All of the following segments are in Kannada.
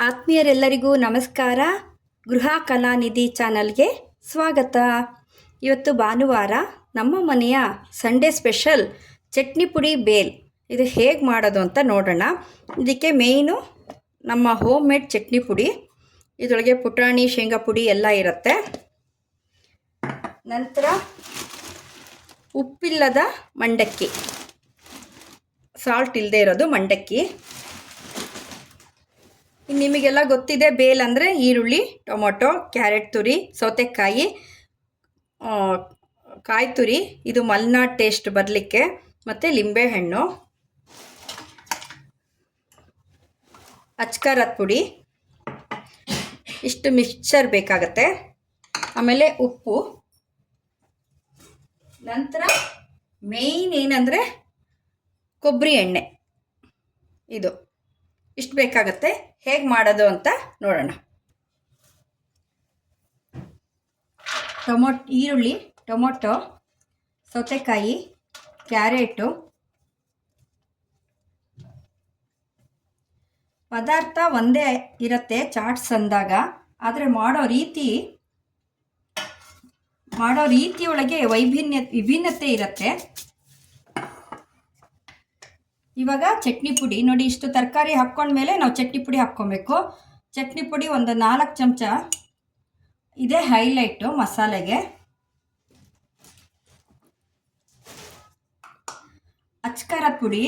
ಆತ್ಮೀಯರೆಲ್ಲರಿಗೂ ನಮಸ್ಕಾರ. ಗೃಹ ಕಲಾನಿಧಿ ಚಾನಲ್ಗೆ ಸ್ವಾಗತ. ಇವತ್ತು ಭಾನುವಾರ, ನಮ್ಮ ಮನೆಯ ಸಂಡೇ ಸ್ಪೆಷಲ್ ಚಟ್ನಿ ಪುಡಿ ಬೇಲ್. ಇದು ಹೇಗೆ ಮಾಡೋದು ಅಂತ ನೋಡೋಣ. ಇದಕ್ಕೆ ಮೇಯ್ನು ನಮ್ಮ ಹೋಮ್ ಮೇಡ್ ಚಟ್ನಿ ಪುಡಿ. ಇದರೊಳಗೆ ಪುಟಾಣಿ, ಶೇಂಗಾ ಪುಡಿ ಎಲ್ಲ ಇರುತ್ತೆ. ನಂತರ ಉಪ್ಪಿಲ್ಲದ ಮಂಡಕ್ಕಿ, ಸಾಲ್ಟ್ ಇಲ್ಲದೆ ಇರೋದು ಮಂಡಕ್ಕಿ. ನಿಮಗೆಲ್ಲ ಗೊತ್ತಿದೆ, ಬೇಲ್ ಅಂದರೆ ಈರುಳ್ಳಿ, ಟೊಮೊಟೊ, ಕ್ಯಾರೆಟ್ ತುರಿ, ಸೌತೆಕಾಯಿ, ಕಾಯಿ ತುರಿ, ಇದು ಮಲ್ನಾಡ್ ಟೇಸ್ಟ್ ಬರಲಿಕ್ಕೆ, ಮತ್ತು ಲಿಂಬೆಹಣ್ಣು, ಅಚ್ಕಾರದ ಪುಡಿ, ಇಷ್ಟು ಮಿಕ್ಸ್ಚರ್ ಬೇಕಾಗತ್ತೆ. ಆಮೇಲೆ ಉಪ್ಪು. ನಂತರ ಮೇಯ್ನ್ ಏನಂದರೆ ಕೊಬ್ಬರಿ ಎಣ್ಣೆ. ಇದು ಇಷ್ಟು ಬೇಕಾಗತ್ತೆ. ಹೇಗೆ ಮಾಡೋದು ಅಂತ ನೋಡೋಣ. ಈರುಳ್ಳಿ, ಟೊಮೊಟೊ, ಸೌತೆಕಾಯಿ, ಕ್ಯಾರೆಟು, ಪದಾರ್ಥ ಒಂದೇ ಇರುತ್ತೆ ಚಾಟ್ಸ್ ಅಂದಾಗ, ಆದರೆ ಮಾಡೋ ರೀತಿಯೊಳಗೆ ವಿಭಿನ್ನತೆ ಇರುತ್ತೆ. ಇವಾಗ ಚಟ್ನಿ ಪುಡಿ ನೋಡಿ, ಇಷ್ಟು ತರಕಾರಿ ಹಾಕ್ಕೊಂಡ್ಮೇಲೆ ನಾವು ಚಟ್ನಿ ಪುಡಿ ಹಾಕ್ಕೊಬೇಕು. ಚಟ್ನಿ ಪುಡಿ ಒಂದು 4 ಚಮಚ. ಇದೇ ಹೈಲೈಟು ಮಸಾಲೆಗೆ. ಅಚ್ಕಾರದ ಪುಡಿ.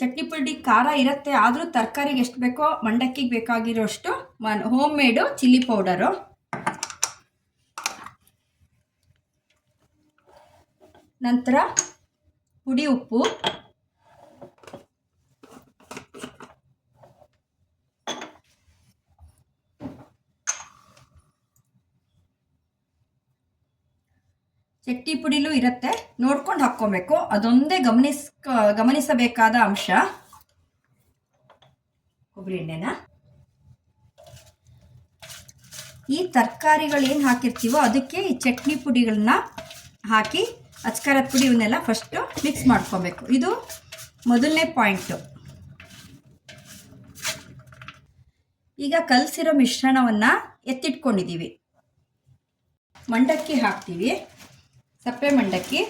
ಚಟ್ನಿ ಪುಡಿ ಖಾರ ಇರುತ್ತೆ, ಆದರೂ ತರಕಾರಿಗೆ ಎಷ್ಟು ಬೇಕೋ, ಮಂಡಕ್ಕಿಗೆ ಬೇಕಾಗಿರೋಷ್ಟು ಹೋಮ್ ಮೇಡು ಚಿಲ್ಲಿ ಪೌಡರು. ನಂತರ ಪುಡಿ ಉಪ್ಪು, ಚಟ್ನಿ ಪುಡಿಲೂ ಇರುತ್ತೆ, ನೋಡ್ಕೊಂಡು ಹಾಕ್ಕೊಬೇಕು. ಅದೊಂದೇ ಗಮನಿಸಬೇಕಾದ ಅಂಶ. ಕೊಬ್ಬರಿ ಎಣ್ಣೆನ ಈ ತರಕಾರಿಗಳು ಏನು ಹಾಕಿರ್ತೀವೋ ಅದಕ್ಕೆ ಈ ಚಟ್ನಿ ಪುಡಿಗಳನ್ನ ಹಾಕಿ, ಅಚ್ಕಾರದ ಪುಡಿ ಇವನ್ನೆಲ್ಲ ಫಸ್ಟು ಮಿಕ್ಸ್ ಮಾಡ್ಕೊಬೇಕು. ಇದು ಮೊದಲನೇ ಪಾಯಿಂಟು. ಈಗ ಕಲಸಿರೋ ಮಿಶ್ರಣವನ್ನು ಎತ್ತಿಟ್ಕೊಂಡಿದ್ದೀವಿ. ಮಂಡಕ್ಕಿ ಹಾಕ್ತೀವಿ. ಸಪ್ಪೆ ಮಂಡಕ್ಕಿ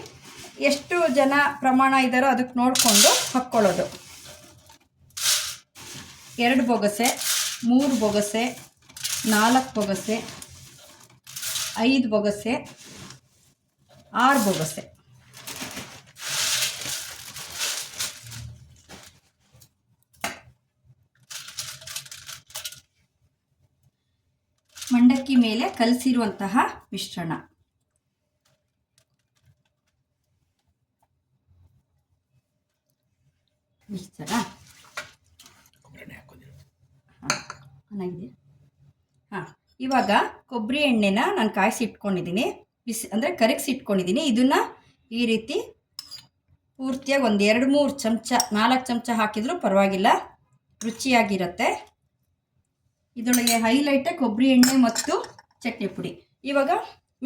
ಎಷ್ಟು ಜನ ಪ್ರಮಾಣ ಇದ್ದಾರೋ ಅದಕ್ಕೆ ನೋಡಿಕೊಂಡು ಹಾಕ್ಕೊಳ್ಳೋದು. 2 ಬೊಗಸೆ, 3 ಬೊಗಸೆ, 4 ಬೊಗಸೆ, 5 ಬೊಗಸೆ, 6 ಬೊಗಸೆ. ಮಂಡಕ್ಕಿ ಮೇಲೆ ಕಲಸಿರುವಂತಹ ಮಿಶ್ರಣ. ಮಿಕ್ಸರಾ ಇವಾಗ ಕೊಬ್ಬರಿ ಎಣ್ಣೆನ ನಾನು ಕಾಯಿಸಿಟ್ಕೊಂಡಿದ್ದೀನಿ, ಕರಗಿಸಿಟ್ಕೊಂಡಿದ್ದೀನಿ. ಇದನ್ನು ಈ ರೀತಿ ಪೂರ್ತಿಯಾಗಿ ಒಂದು 2-3 ಚಮಚ, 4 ಚಮಚ ಹಾಕಿದರೂ ಪರವಾಗಿಲ್ಲ, ರುಚಿಯಾಗಿರುತ್ತೆ. ಇದರೊಳಗೆ ಹೈಲೈಟ್ ಕೊಬ್ಬರಿ ಎಣ್ಣೆ ಮತ್ತು ಚಟ್ನಿ ಪುಡಿ. ಇವಾಗ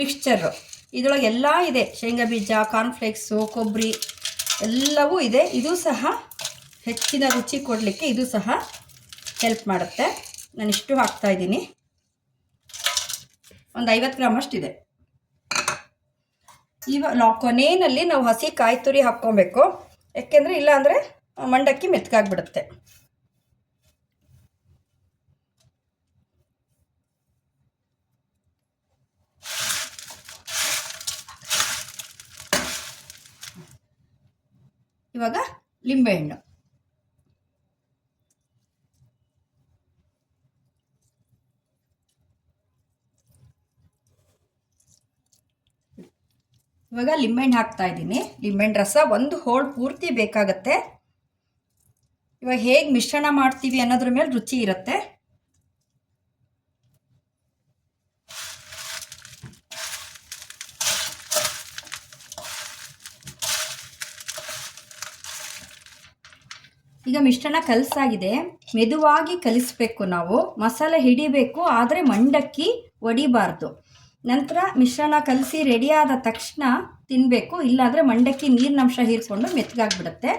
ಮಿಕ್ಸ್ಚರು ಇದರೊಳಗೆ ಎಲ್ಲ ಇದೆ. ಶೇಂಗಾ ಬೀಜ, ಕಾರ್ನ್ಫ್ಲೇಕ್ಸು, ಕೊಬ್ಬರಿ ಎಲ್ಲವೂ ಇದೆ. ಇದು ಸಹ ಹೆಚ್ಚಿನ ರುಚಿ ಕೊಡಲಿಕ್ಕೆ ಇದು ಸಹ ಹೆಲ್ಪ್ ಮಾಡುತ್ತೆ. ನಾನು ಇಷ್ಟು ಹಾಕ್ತಾಯಿದ್ದೀನಿ. ಒಂದು 50 ಗ್ರಾಮ್ ಅಷ್ಟಿದೆ. ಕೊನೆಯಲ್ಲಿ ನಾವು ಹಸಿ ಕಾಯಿ ತುರಿ ಹಾಕ್ಕೊಬೇಕು, ಯಾಕೆಂದರೆ ಇಲ್ಲಾಂದರೆ ಮಂಡಕ್ಕಿ ಮೆತ್ತಗಾಗ್ಬಿಡುತ್ತೆ. ಇವಾಗ ಲಿಂಬೆಹಣ್ಣು. ಇವಾಗ ಲಿಂಬೆಹಣ್ಣು ಹಾಕ್ತಾ ಇದ್ದೀನಿ. ಲಿಂಬೆಹಣ್ಣು ರಸ ಒಂದು ಹೋಳು ಪೂರ್ತಿ ಬೇಕಾಗತ್ತೆ. ಇವಾಗ ಹೇಗೆ ಮಿಶ್ರಣ ಮಾಡ್ತೀವಿ ಅನ್ನೋದ್ರ ಮೇಲೆ ರುಚಿ ಇರುತ್ತೆ. ಈಗ ಮಿಶ್ರಣ ಕಲಸಾಗಿದೆ. ಮೆದುವಾಗಿ ಕಲಿಸ್ಬೇಕು ನಾವು. ಮಸಾಲೆ ಹಿಡಿಬೇಕು, ಆದರೆ ಮಂಡಕ್ಕಿ ಒಡಿಬಾರ್ದು. ನಂತರ ಮಿಶ್ರಣ ಕಲಸಿ ರೆಡಿಯಾದ ತಕ್ಷಣ ತಿನ್ನಬೇಕು, ಇಲ್ಲಾಂದರೆ ಮಂಡಕ್ಕಿ ನೀರಿನಂಶ ಹೀರಿಕೊಂಡು ಮೆತ್ತಗಾಗ್ಬಿಡುತ್ತೆ.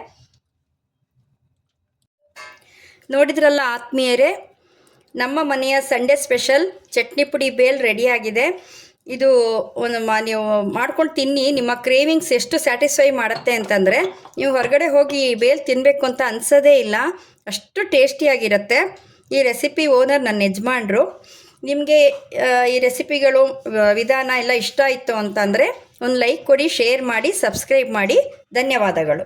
ನೋಡಿದ್ರಲ್ಲ ಆತ್ಮೀಯರೇ, ನಮ್ಮ ಮನೆಯ ಸಂಡೇ ಸ್ಪೆಷಲ್ ಚಟ್ನಿ ಪುಡಿ ಬೇಲ್ ರೆಡಿಯಾಗಿದೆ. ಇದು ನೀವು ಮಾಡ್ಕೊಂಡು ತಿನ್ನಿ. ನಿಮ್ಮ ಕ್ರೇವಿಂಗ್ಸ್ ಎಷ್ಟು ಸ್ಯಾಟಿಸ್ಫೈ ಮಾಡುತ್ತೆ ಅಂತಂದರೆ ನೀವು ಹೊರಗಡೆ ಹೋಗಿ ಬೇಲ್ ತಿನ್ನಬೇಕು ಅಂತ ಅನಿಸೋದೇ ಇಲ್ಲ, ಅಷ್ಟು ಟೇಸ್ಟಿಯಾಗಿರುತ್ತೆ. ಈ ರೆಸಿಪಿ ಓನರ್ ನನ್ನ ಯಜಮಾನ್ರು. ನಿಮಗೆ ಈ ರೆಸಿಪಿಗಳು ವಿಧಾನ ಎಲ್ಲ ಇಷ್ಟ ಆಯಿತು ಅಂತಂದರೆ ಒಂದು ಲೈಕ್ ಕೊಡಿ, ಶೇರ್ ಮಾಡಿ, ಸಬ್ಸ್ಕ್ರೈಬ್ ಮಾಡಿ. ಧನ್ಯವಾದಗಳು.